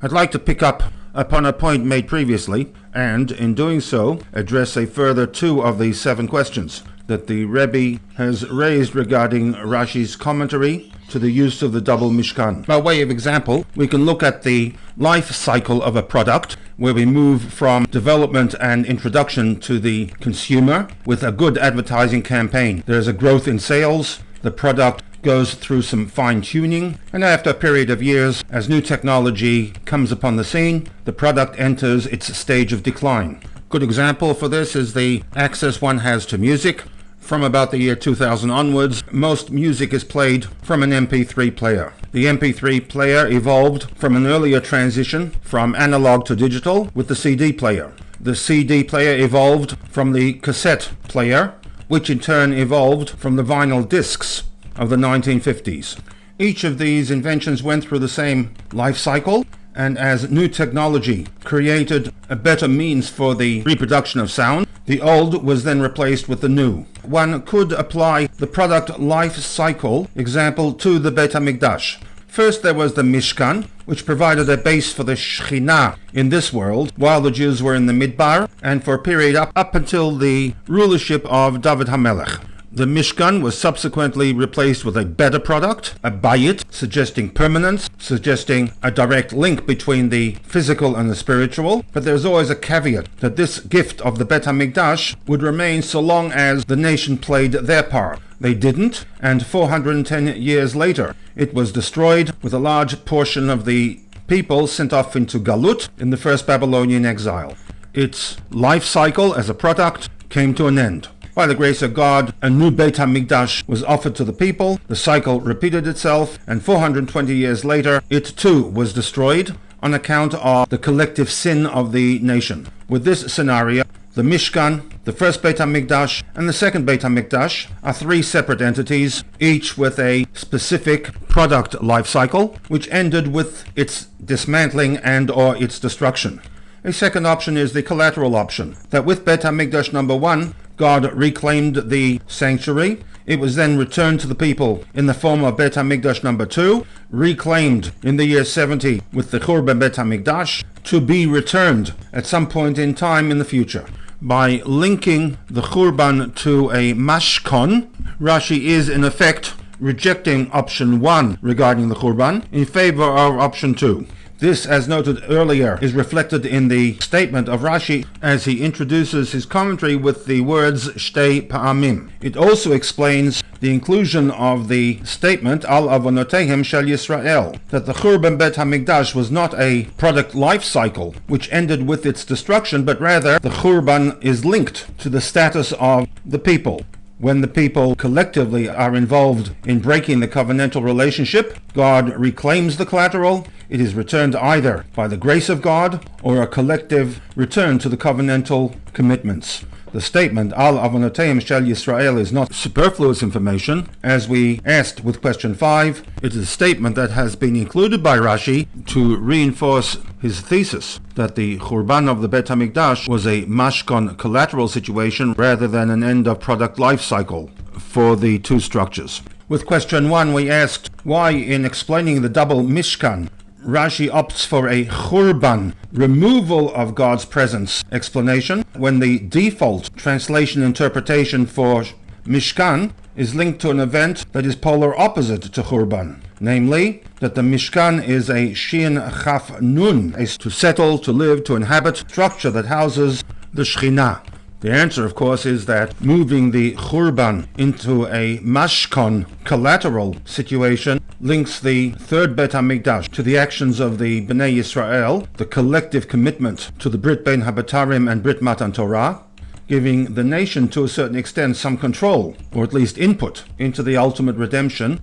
I'd like to pick up upon a point made previously, and in doing so, address a further 2 of the 7 questions that the Rebbe has raised regarding Rashi's commentary to the use of the double Mishkan. By way of example, we can look at the life cycle of a product, where we move from development and introduction to the consumer with a good advertising campaign. There's a growth in sales, the product goes through some fine-tuning, and after a period of years, as new technology comes upon the scene, the product enters its stage of decline. Good example for this is the access one has to music. From about the year 2000 onwards, most music is played from an MP3 player. The MP3 player evolved from an earlier transition from analog to digital with the CD player. The CD player evolved from the cassette player, which in turn evolved from the vinyl discs of the 1950s. Each of these inventions went through the same life cycle, and as new technology created a better means for the reproduction of sound, the old was then replaced with the new. One could apply the product life cycle example to the Beit HaMikdash. First there was the Mishkan, which provided a base for the Shekhinah in this world while the Jews were in the Midbar, and for a period up until the rulership of David HaMelech. The Mishkan was subsequently replaced with a better product, a bayit, suggesting permanence, suggesting a direct link between the physical and the spiritual. But there's always a caveat that this gift of the Beit HaMikdash would remain so long as the nation played their part. They didn't, and 410 years later it was destroyed, with a large portion of the people sent off into Galut in the first Babylonian exile. Its life cycle as a product came to an end. By the grace of God, a new Beit HaMikdash was offered to the people, the cycle repeated itself, and 420 years later, it too was destroyed on account of the collective sin of the nation. With this scenario, the Mishkan, the first Beit HaMikdash, and the second Beit HaMikdash are 3 separate entities, each with a specific product life cycle, which ended with its dismantling and or its destruction. A second option is the collateral option, that with Beit HaMikdash number 1, God reclaimed the sanctuary. It was then returned to the people in the form of Beit HaMikdash number 2, reclaimed in the year 70 with the Churban Beit HaMikdash, to be returned at some point in time in the future. By linking the Churban to a Mashkon, Rashi is in effect rejecting option 1 regarding the Churban in favor of option 2. This, as noted earlier, is reflected in the statement of Rashi as he introduces his commentary with the words Shtei Pa'amim. It also explains the inclusion of the statement Al Avonotehem Shel Yisrael, that the Churban Beit HaMikdash was not a product life cycle which ended with its destruction, but rather the Churban is linked to the status of the people. When the people collectively are involved in breaking the covenantal relationship, God reclaims the collateral. It is returned either by the grace of God or a collective return to the covenantal commitments. The statement, Al Avonoteim Shel Yisrael, is not superfluous information. As we asked with question 5, it is a statement that has been included by Rashi to reinforce his thesis that the Churban of the Beit HaMikdash was a mashkon collateral situation rather than an end of product life cycle for the 2 structures. With question 1, we asked why, in explaining the double Mishkan, Rashi opts for a Churban, removal of God's presence explanation, when the default translation interpretation for Mishkan is linked to an event that is polar opposite to Churban, namely that the Mishkan is a Shin Chaf Nun, a to settle, to live, to inhabit structure that houses the Shekhinah. The answer, of course, is that moving the Churban into a Mashkon collateral situation links the third Beit HaMikdash to the actions of the Bnei Yisrael, the collective commitment to the Brit Bein HaBetarim and Brit Matan Torah, giving the nation to a certain extent some control, or at least input, into the ultimate redemption,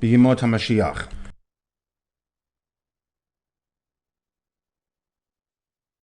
B'yimot HaMashiach.